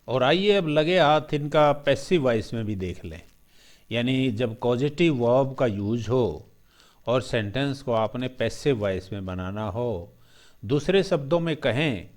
और आइए अब लगे हाथ इनका पैसिव वॉइस में भी देख लें। यानी जब कॉजेटिव वर्ब का यूज हो और सेंटेंस को आपने पैसिव वॉइस में बनाना हो, दूसरे शब्दों में कहें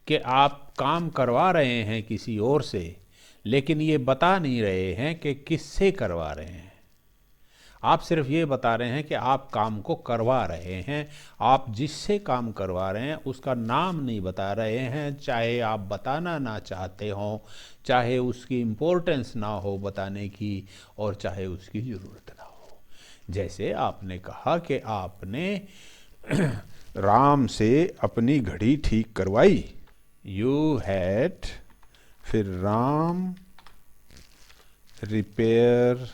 कि आप काम करवा रहे हैं किसी और से, लेकिन ये बता नहीं रहे हैं कि किससे करवा रहे हैं। आप सिर्फ ये बता रहे हैं कि आप काम को करवा रहे हैं। आप जिससे काम करवा रहे हैं उसका नाम नहीं बता रहे हैं, चाहे आप बताना ना चाहते हों, चाहे उसकी इम्पोर्टेंस ना हो बताने की, और चाहे उसकी ज़रूरत ना हो। जैसे आपने कहा कि आपने राम से अपनी घड़ी ठीक करवाई। यू हैड, फिर राम रिपेयर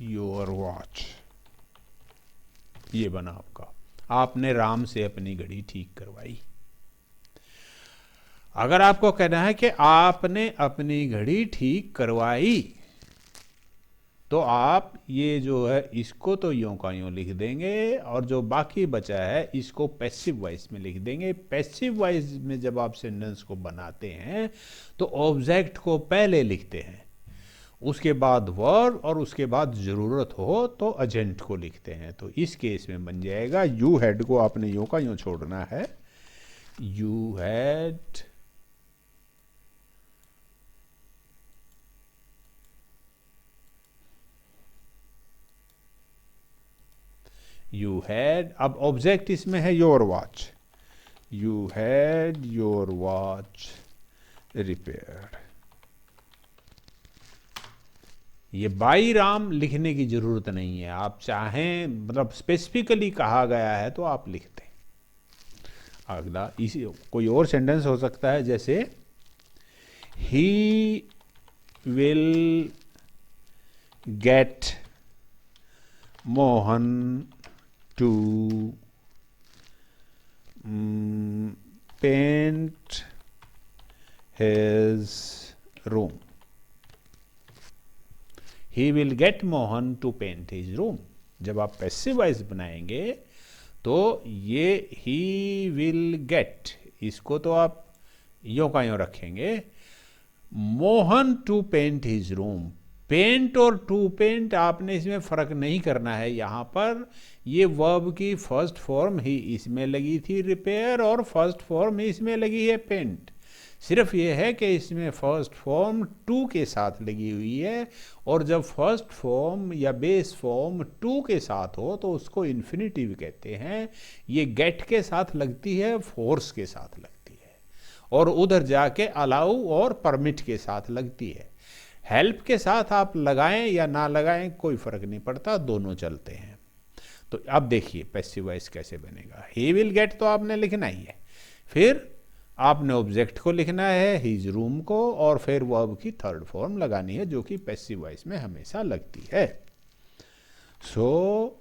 योर वॉच, ये बना आपका। आपने राम से अपनी घड़ी ठीक करवाई। अगर आपको कहना है कि आपने अपनी घड़ी ठीक करवाई, तो आप ये जो है इसको तो यूं का यूं लिख देंगे, और जो बाकी बचा है इसको पैसिव वॉइस में लिख देंगे। पैसिव वॉइस में जब आप सेंटेंस को बनाते हैं तो ऑब्जेक्ट को पहले लिखते हैं, उसके बाद वर्ब, और उसके बाद ज़रूरत हो तो एजेंट को लिखते हैं। तो इस केस में बन जाएगा, यू हैड को आपने यूं का यूं छोड़ना है। यू हैड अब ऑब्जेक्ट इसमें है your watch. You had your watch repaired. ये बाई राम लिखने की ज़रूरत नहीं है। आप चाहें, मतलब स्पेसिफिकली कहा गया है तो आप लिखते हैं। अगला इसी कोई और सेंटेंस हो सकता है, जैसे he will get Mohan to paint his room. He will get Mohan to paint his room. जब आप पैसिव वॉइस बनाएंगे तो ये ही विल गेट, इसको तो आप यों का यों रखेंगे। Mohan to paint his room, paint और टू पेंट आपने इसमें फ़र्क नहीं करना है। यहाँ पर ये वर्ब की फर्स्ट फॉर्म ही इसमें लगी थी रिपेयर, और फर्स्ट फॉर्म ही इसमें लगी है पेंट। सिर्फ ये है कि इसमें फर्स्ट फॉर्म टू के साथ लगी हुई है, और जब फर्स्ट फॉर्म या बेस फॉर्म टू के साथ हो तो उसको इन्फिनिटिव कहते हैं। ये गेट के साथ लगती है, फोर्स के साथ लगती है, और उधर जाके अलाउ और परमिट के साथ लगती है। हेल्प के साथ आप लगाएं या ना लगाएं कोई फर्क नहीं पड़ता, दोनों चलते हैं। तो अब देखिए पैसिव वॉइस कैसे बनेगा। ही विल गेट तो आपने लिखना ही है, फिर आपने ऑब्जेक्ट को लिखना है हिज रूम को, और फिर वर्ब की थर्ड फॉर्म लगानी है जो कि पैसिव वॉइस में हमेशा लगती है। सो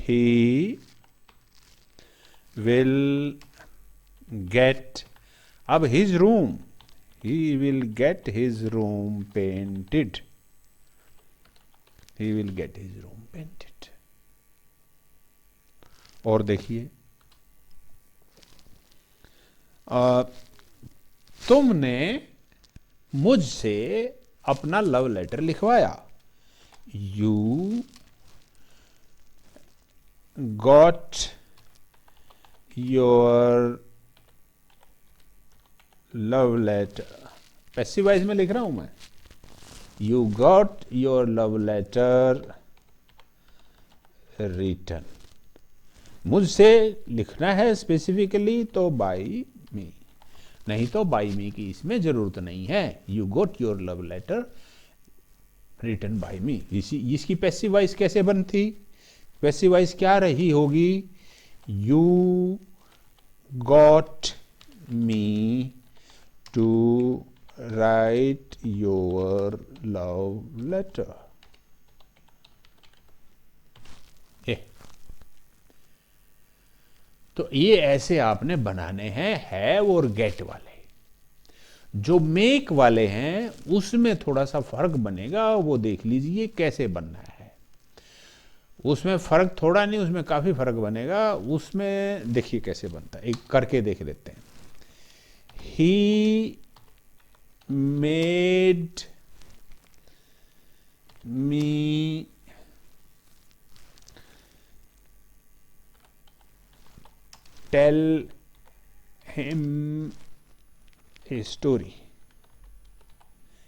he will get, अब his room, he will get his room painted, he will get his room painted। और देखिए, तुमने मुझसे अपना लव लेटर लिखवाया। You got your love letter, passive voice में लिख रहा हूं मैं। You got your love letter written. मुझसे लिखना है स्पेसिफिकली तो बाई मी, नहीं तो बाई मी की इसमें जरूरत नहीं है। You got your love letter written by me. इसकी पैसिव वॉइस कैसे बनती? पैसिव वॉइस क्या रही होगी? You got me to write your love letter. तो ये ऐसे आपने बनाने हैं हैव और गेट वाले। जो मेक वाले हैं उसमें थोड़ा सा फर्क बनेगा, वो देख लीजिए कैसे बनना है। उसमें फर्क थोड़ा नहीं, उसमें काफी फर्क बनेगा। उसमें देखिए कैसे बनता है, एक करके देख लेते हैं। He made me tell him a story.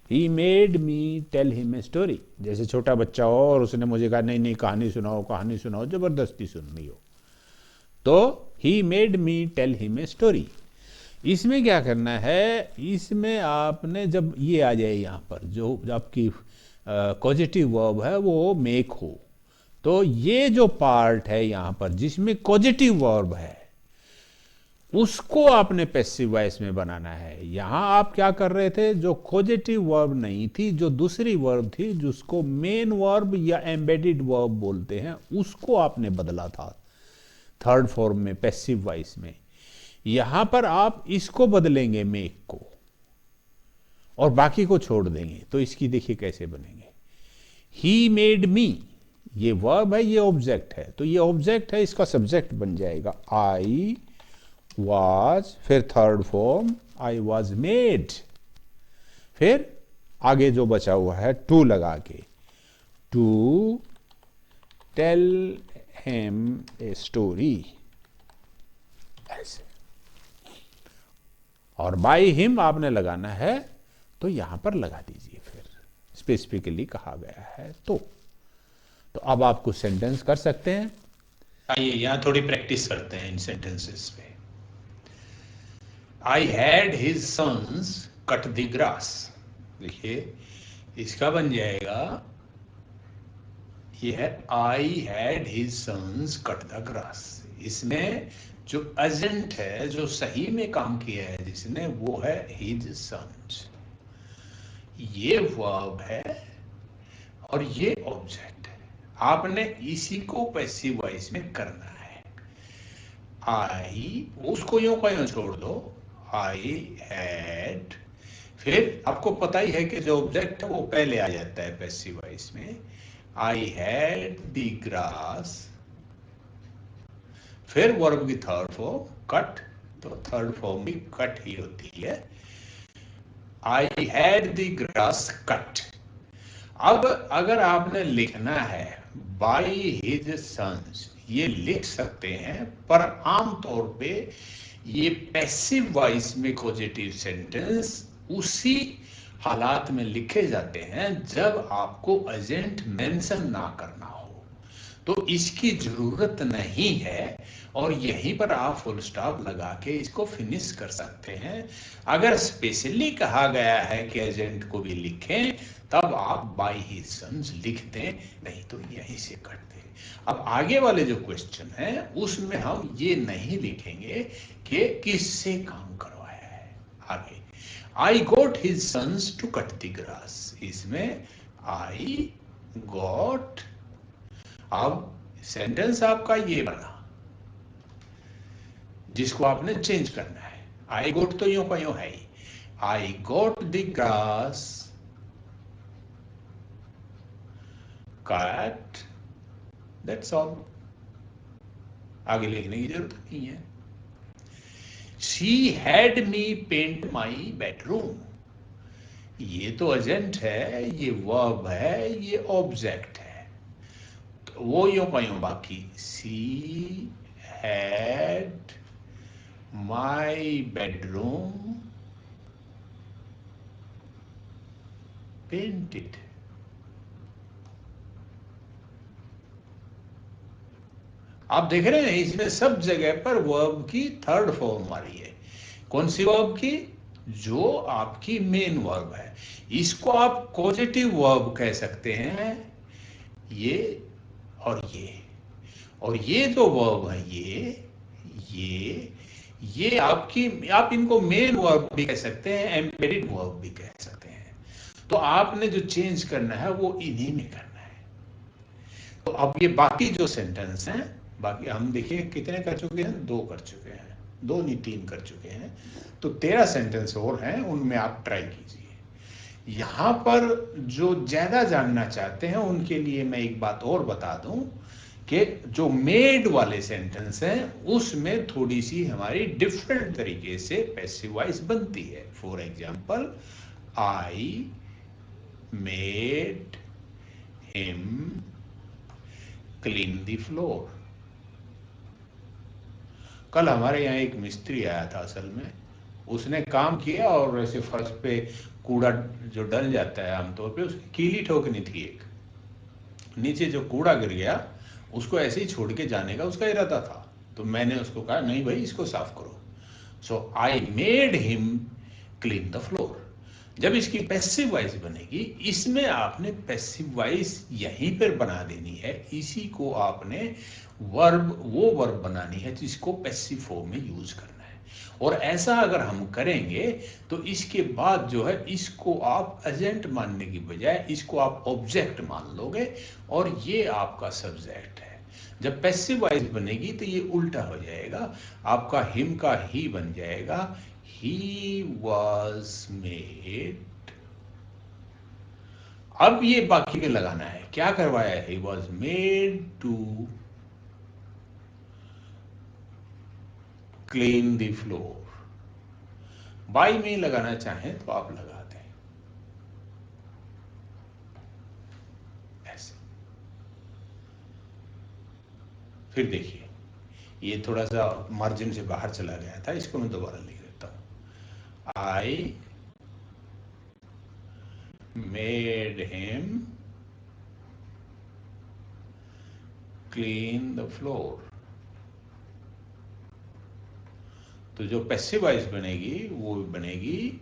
He made me tell him a story. जैसे छोटा बच्चा हो और उसने मुझे कहा नहीं नहीं कहानी सुनाओ कहानी सुनाओ, जबरदस्ती सुननी हो, तो he made me tell him a story. इसमें क्या करना है, इसमें आपने जब ये आ जाए यहाँ पर जो आपकी कॉजेटिव वर्ब है वो मेक हो, तो ये जो पार्ट है यहाँ पर जिसमें कॉजेटिव वर्ब है उसको आपने पैसिव वॉइस में बनाना है। यहां आप क्या कर रहे थे, जो कॉजेटिव वर्ब नहीं थी, जो दूसरी वर्ब थी जिसको मेन वर्ब या एम्बेडेड वर्ब बोलते हैं, उसको आपने बदला था थर्ड फॉर्म में पैसिव वॉइस में। यहां पर आप इसको बदलेंगे मेक को और बाकी को छोड़ देंगे, तो इसकी देखिए कैसे बनेंगे। ही मेड मी, ये वर्ब है, ये ऑब्जेक्ट है, तो ये ऑब्जेक्ट है, इसका सब्जेक्ट बन जाएगा आई was, फिर third form I was made, फिर आगे जो बचा हुआ है टू लगा के, to tell him a story, ऐसे। और बाय हिम आपने लगाना है तो यहां पर लगा दीजिए, फिर स्पेसिफिकली कहा गया है तो अब आप कुछ सेंटेंस कर सकते हैं। आइए यहां थोड़ी प्रैक्टिस करते हैं इन सेंटेंसेस पे। I had his sons cut the grass। देखिए इसका बन जाएगा, ये है I had his sons cut the grass। इसमें जो एजेंट है, जो सही में काम किया है जिसने, वो है his sons। ये वर्ब है और ये ऑब्जेक्ट है। आपने इसी को पैसिव वॉइस में करना है। आई, उसको यूं का यूं छोड़ दो, आई हैड, फिर आपको पता ही है कि जो ऑब्जेक्ट है वो पहले आ जाता है पैसिव वॉइस में। आई हैड द ग्रास, फिर वर्ब की थर्ड फॉर्म कट, तो थर्ड फॉर्म भी कट ही होती है। I had the grass cut. अब अगर आपने लिखना है बाय हिज सन्स, ये लिख सकते हैं, पर आमतौर पे ये पैसिव वॉइस में पॉजिटिव सेंटेंस उसी हालात में लिखे जाते हैं जब आपको एजेंट मेंशन ना करना हो, तो इसकी जरूरत नहीं है और यहीं पर आप फुल स्टॉप लगा के इसको फिनिश कर सकते हैं। अगर स्पेशली कहा गया है कि एजेंट को भी लिखें तब आप बाय हिज सन्स लिख दें, नहीं तो यहीं से कट दें। अब आगे वाले जो क्वेश्चन है उसमें हम ये नहीं लिखेंगे कि किससे काम करवाया है। आगे I got his sons to cut the grass, इसमें आई गॉट, अब सेंटेंस आपका ये बना जिसको आपने चेंज करना है। आई गॉट तो यूं का यूं है ही, I got the grass cut, that's all, आगे लिखने की जरूरत नहीं है। She had me paint my bedroom, ये तो एजेंट है, ये वर्ब है, ये ऑब्जेक्ट है, तो वो यूं का यूं बाकी, she had my bedroom painted. आप देख रहे हैं इसमें सब जगह पर वर्ब की थर्ड फॉर्म आ रही है। कौन सी वर्ब की? जो आपकी मेन वर्ब है। इसको आप पॉजिटिव वर्ब कह सकते हैं, ये और ये। और ये जो वर्ब है ये आपकी, आप इनको मेन वर्ब भी कह सकते हैं, एम्बेडेड वर्ब भी कह सकते हैं। तो आपने जो चेंज करना है वो इन्हीं में करना है। तो अब ये बाकी जो सेंटेंस हैं, बाकी हम देखिए कितने कर चुके हैं, 2 कर चुके हैं। 2 नहीं 3 कर चुके हैं, तो 13 सेंटेंस और हैं, उनमें आप ट्राई कीजिए। यहाँ पर जो ज़्यादा जानना चाहते हैं उनके लिए मैं एक बात और बता दूं कि जो मेड वाले सेंटेंस हैं उसमें थोड़ी सी हमारी डिफरेंट तरीके से पैसिव वॉइस बनती है। For example, I made him clean the floor. कल हमारे यहाँ एक मिस्त्री आया था, असल में उसने काम किया और ऐसे फर्श पे कूड़ा जो डल जाता है आमतौर पे, उसकी कीली ठोकनी थी एक, नीचे जो कूड़ा गिर गया उसको ऐसे ही छोड़ के जाने का उसका इरादा था। तो मैंने उसको कहा नहीं भाई इसको साफ करो। So I made him clean the floor. जब इसकी पैसिव वॉइस बनेगी, इसमें आपने पैसिव वॉइस यहीं पर बना देनी है, इसी को आपने वो वर्ब बनानी है जिसको पैसिव फॉर्म में यूज करना है। और ऐसा अगर हम करेंगे तो इसके बाद जो है इसको आप एजेंट मानने की बजाय इसको आप ऑब्जेक्ट मान लोगे और ये आपका सब्जेक्ट है। जब पैसिव वॉइस बनेगी तो ये उल्टा हो जाएगा, आपका हिम का ही बन जाएगा, ही वॉज मेड। अब ये बाकी में लगाना है, क्या करवाया है, he was made to clean the floor. By में लगाना चाहें तो आप लगा दें ऐसे। फिर देखिए ये थोड़ा सा मार्जिन से बाहर चला गया था, इसको मैं दोबारा लिख देता हूं। आई made him clean the floor. तो जो पैसिव वॉइस बनेगी वो बनेगी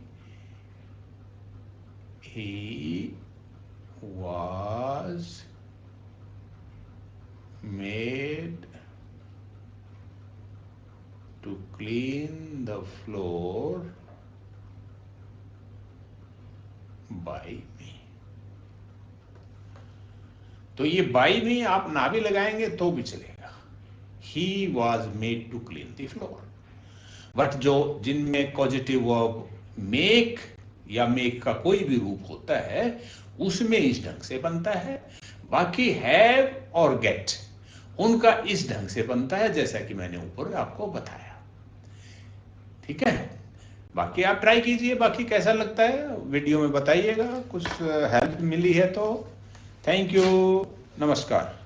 ही was made to clean the floor by me। तो ये by me आप ना भी लगाएंगे तो भी चलेगा, he was made to clean the floor। But जो जिनमें पॉजिटिव वर्ब मेक या मेक का कोई भी रूप होता है उसमें इस ढंग से बनता है, बाकी हैव और गेट उनका इस ढंग से बनता है जैसा कि मैंने ऊपर आपको बताया। ठीक है, बाकी आप ट्राई कीजिए, बाकी कैसा लगता है वीडियो में बताइएगा, कुछ हेल्प मिली है तो। थैंक यू, नमस्कार।